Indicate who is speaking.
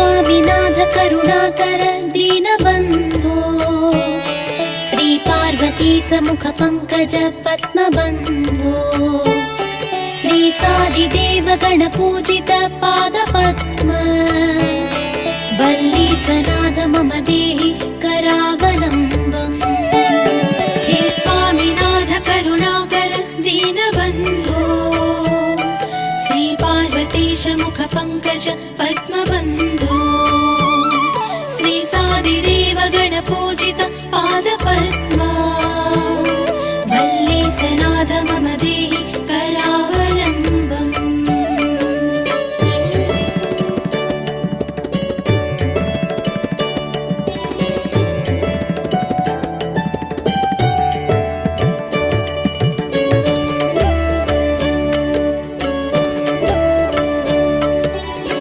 Speaker 1: स्वामिनाथ करुणाकर दीनबन्धो श्री पार्वती समुख पंकज पद्मबन्धो श्री सादिदेव गणपूजित पादपद्म वल्लीसनाथ मम देहि करावलम्बम्। हे स्वामिनाथ करुणाकर दीनबन्धो श्री पार्वतीश मुख पंकज पद्मबन्धो श्री सादिदेव गणपूजित पादपद्मा वल्लीसनाथ